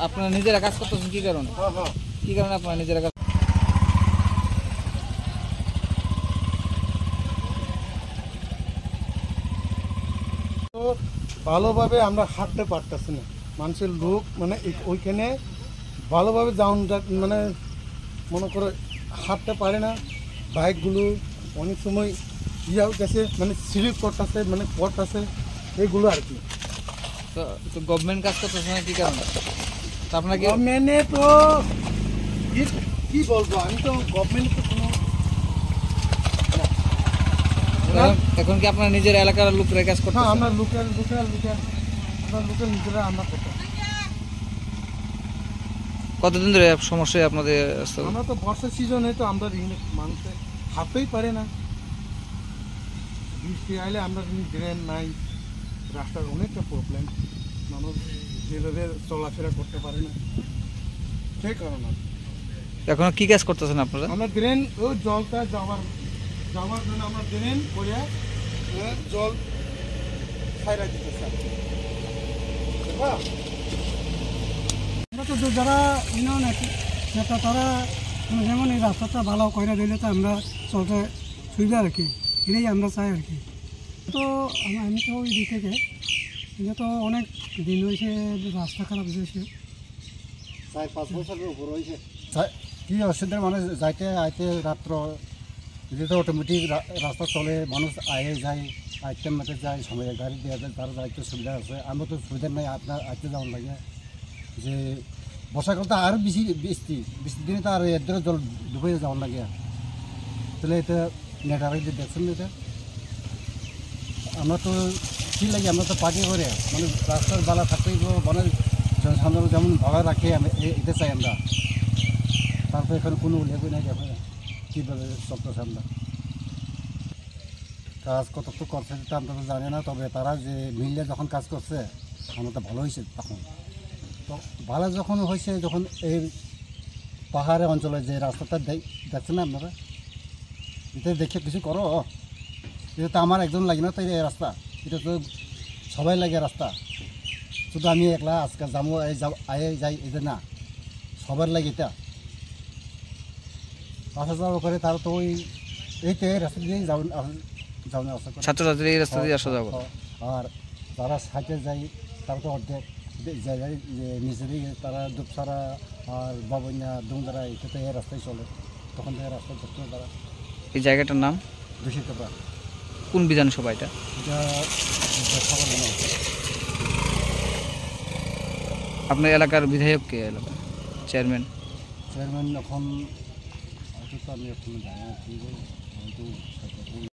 আপনারা নিজেরা কাজ করতেছেন কি কারণে? কি কারণে আপনারা নিজেরা কাজ? তো ভালোভাবে আমরা হাঁটতে পারতেছি না, মানুষের লোক মানে ওইখানে ভালোভাবে যাওন মানে মনে করে হাঁটতে পারে না। বাইকগুলো অনেক সময় ইয়া গেছে, মানে স্লিপ করতেছে, মানে পড়তেছে, এইগুলো আর কি। তো গভর্নমেন্ট কাজ করতেছে না কি কারণে? তো আপনাকে গভর্নমেন্টে তো কি বলবো, আমি তো গভর্নমেন্ট তো কোনো এখন কি আপনার নিজের এলাকার লোকরা কাজ করতে? হ্যাঁ, আমরা লোকাল নিজেরা আমরা করতে। কতদিন ধরে সমস্যা আপনাদের? আমরা তো বর্ষার সিজনে তো আমরা মানুষে হাঁটতেই পারে না, বৃষ্টি আইলে আমরা ড্রেন নাই, রাস্তার অনেকটা প্রবলেম, মানুষ যেভাবে চলাফেরা করতে পারে না, সেই কারণে। এখন কি কাজ করতেছেন আপনারা? আমরা ড্রেন ওই জলটা যাওয়ার জন্য আমরা ড্রেন করে জল ছাইরা দিতেছি। আমরা তো যারা নেতা তারা যেমন এই রাস্তাটা ভালো করে দিলে তো আমরা চলতে সুবিধা আর কি, এটাই আমরা চাই আর কি। তো আমি তো ওই দিক থেকে এটা তো অনেক দিন হয়েছে রাস্তা খারাপ হয়েছে, 4-5 বছরের উপর হয়েছে। কি অসুবিধা, মানে যাইতে আইতে রাত্র যেহেতু অটোমেটিক রাস্তা চলে, মানুষ আয়ে যায়, আইতে মাতে যায়, সময়ে গাড়ি দেওয়া যায়, তার যাইতে সুবিধা আছে। আমরা তো সুবিধা নেই, আপনার আইতে যাওয়ার লাগে। যে বর্ষাকাল তো আরও বৃষ্টি দিনে তো আর এর জল ডুবে যাওয়ার লাগে। তাহলে এটা নেটারে যে দেখছেন, এটা আমরা তো কী লাগে, আমরা তো পার্টি করে মানে রাস্তার বালা থাকতেই মানে জনসাধারণ যেমন ভালো রাখে এটা চাই আমরা। তারপর এখানে কোনো লেগে নাই, দেখো কীভাবে চলতেছে। আমরা কাজ কত তো করছে আমরা তো জানি না, তবে তারা যে মিললে যখন কাজ করছে আমরা তো ভালো হয়েছে। তখন তো ভালো যখন হয়েছে, যখন এই পাহাড়ের অঞ্চলে যে রাস্তাটা দেখছেন না আপনারা, এটা দেখে কিছু করো। এটা তো আমার একজন লাগে না তো এই রাস্তা, এটা তো সবাই লাগে রাস্তা, শুধু আমি একলা আজকাল যাবো আয়ে যাই এটা না, সবার লাগে এটা। আসা যাওয়া করে তারা তো ওই এইতে রাস্তা দিয়েই যাওয়া আসা করে, ছাত্রছাত্রী এই রাস্তা দিয়ে আসা যাওয়া করে। আর যারা সাইকেল যায় তারা তো অর্ধেক জায়গায় যে নিজেরই তারা দুপসারা আর বাবুইনা দুমদারা এটা তো এই রাস্তায় চলে, তখন থেকে রাস্তা দেখতে তারা। এই জায়গাটার নাম দূষিততা। কোন বিধানসভা এটা? আপনার এলাকার বিধায়ক কে? এলাকা চেয়ারম্যান এখন হয়তো আমি এখন জানি না।